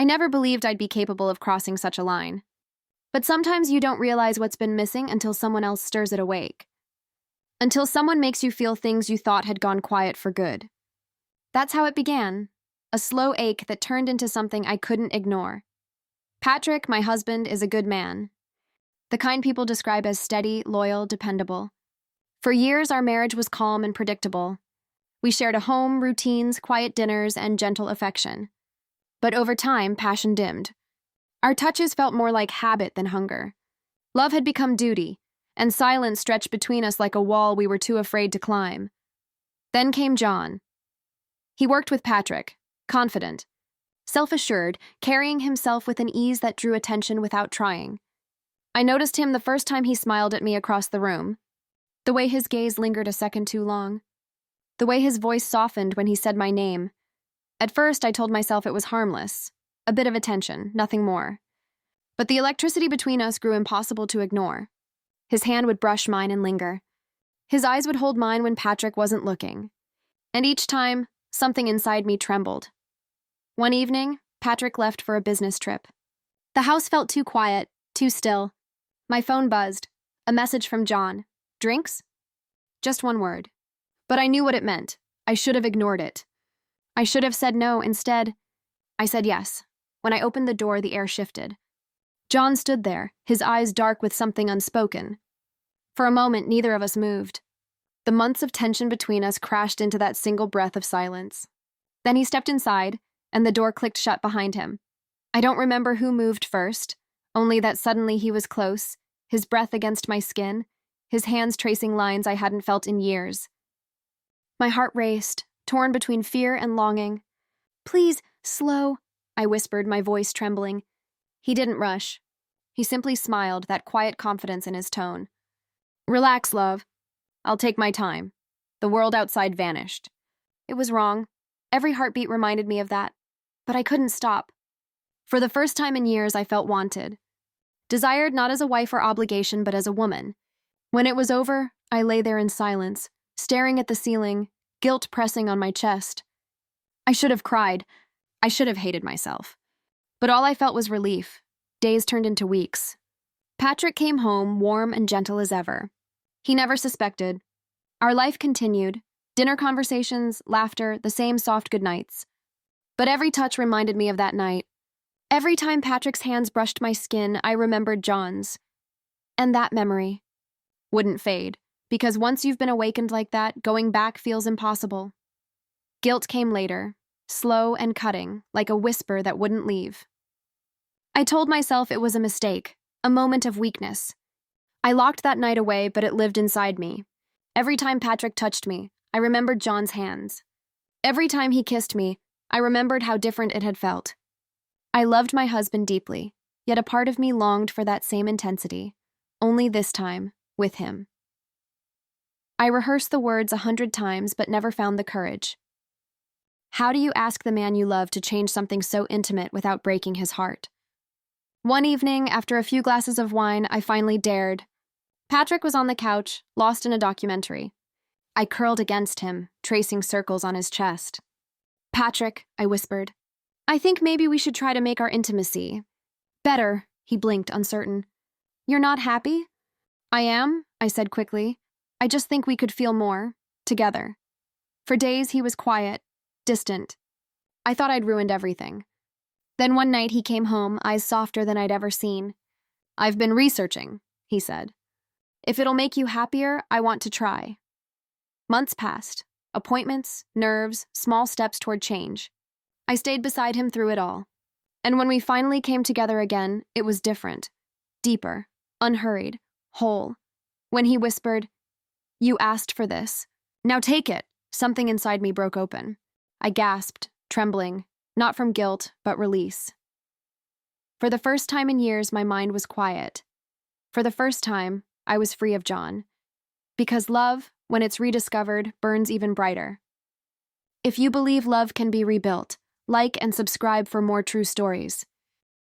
never believed I'd be capable of crossing such a line. But sometimes you don't realize what's been missing until someone else stirs it awake. Until someone makes you feel things you thought had gone quiet for good. That's how it began. A slow ache that turned into something I couldn't ignore. Patrick, my husband, is a good man. The kind people describe as steady, loyal, dependable. For years, our marriage was calm and predictable. We shared a home, routines, quiet dinners, and gentle affection. But over time, passion dimmed. Our touches felt more like habit than hunger. Love had become duty, and silence stretched between us like a wall we were too afraid to climb. Then came John. He worked with Patrick, confident, self-assured, carrying himself with an ease that drew attention without trying. I noticed him the first time he smiled at me across the room. The way his gaze lingered a second too long. The way his voice softened when he said my name. At first, I told myself it was harmless. A bit of attention, nothing more. But the electricity between us grew impossible to ignore. His hand would brush mine and linger. His eyes would hold mine when Patrick wasn't looking. And each time, something inside me trembled. One evening, Patrick left for a business trip. The house felt too quiet, too still. My phone buzzed. A message from John. Drinks? Just one word. But I knew what it meant. I should have ignored it. I should have said no. Instead, I said yes. When I opened the door, the air shifted. John stood there, his eyes dark with something unspoken. For a moment, neither of us moved. The months of tension between us crashed into that single breath of silence. Then he stepped inside, and the door clicked shut behind him. I don't remember who moved first, only that suddenly he was close, his breath against my skin, his hands tracing lines I hadn't felt in years. My heart raced, torn between fear and longing. "Please, slow," I whispered, my voice trembling. He didn't rush. He simply smiled, that quiet confidence in his tone. "Relax, love. I'll take my time." The world outside vanished. It was wrong. Every heartbeat reminded me of that. But I couldn't stop. For the first time in years, I felt wanted. Desired not as a wife or obligation, but as a woman. When it was over, I lay there in silence, staring at the ceiling, guilt pressing on my chest. I should have cried. I should have hated myself. But all I felt was relief. Days turned into weeks. Patrick came home, warm and gentle as ever. He never suspected. Our life continued. Dinner conversations, laughter, the same soft goodnights. But every touch reminded me of that night. Every time Patrick's hands brushed my skin, I remembered John's. And that memory wouldn't fade, because once you've been awakened like that, going back feels impossible. Guilt came later, slow and cutting, like a whisper that wouldn't leave. I told myself it was a mistake, a moment of weakness. I locked that night away, but it lived inside me. Every time Patrick touched me, I remembered John's hands. Every time he kissed me, I remembered how different it had felt. I loved my husband deeply, yet a part of me longed for that same intensity, only this time, with him. I rehearsed the words 100 times, but never found the courage. How do you ask the man you love to change something so intimate without breaking his heart? One evening, after a few glasses of wine, I finally dared. Patrick was on the couch, lost in a documentary. I curled against him, tracing circles on his chest. "Patrick," I whispered, "I think maybe we should try to make our intimacy better." He blinked, uncertain. "You're not happy?" "I am," I said quickly. "I just think we could feel more, together." For days, he was quiet, distant. I thought I'd ruined everything. Then one night he came home, eyes softer than I'd ever seen. "I've been researching," he said. "If it'll make you happier, I want to try." Months passed. Appointments, nerves, small steps toward change. I stayed beside him through it all. And when we finally came together again, it was different. Deeper, unhurried, whole. When he whispered, "You asked for this. Now take it," something inside me broke open. I gasped, trembling, not from guilt, but release. For the first time in years, my mind was quiet. For the first time, I was free of John. Because love, when it's rediscovered, burns even brighter. If you believe love can be rebuilt, like and subscribe for more true stories.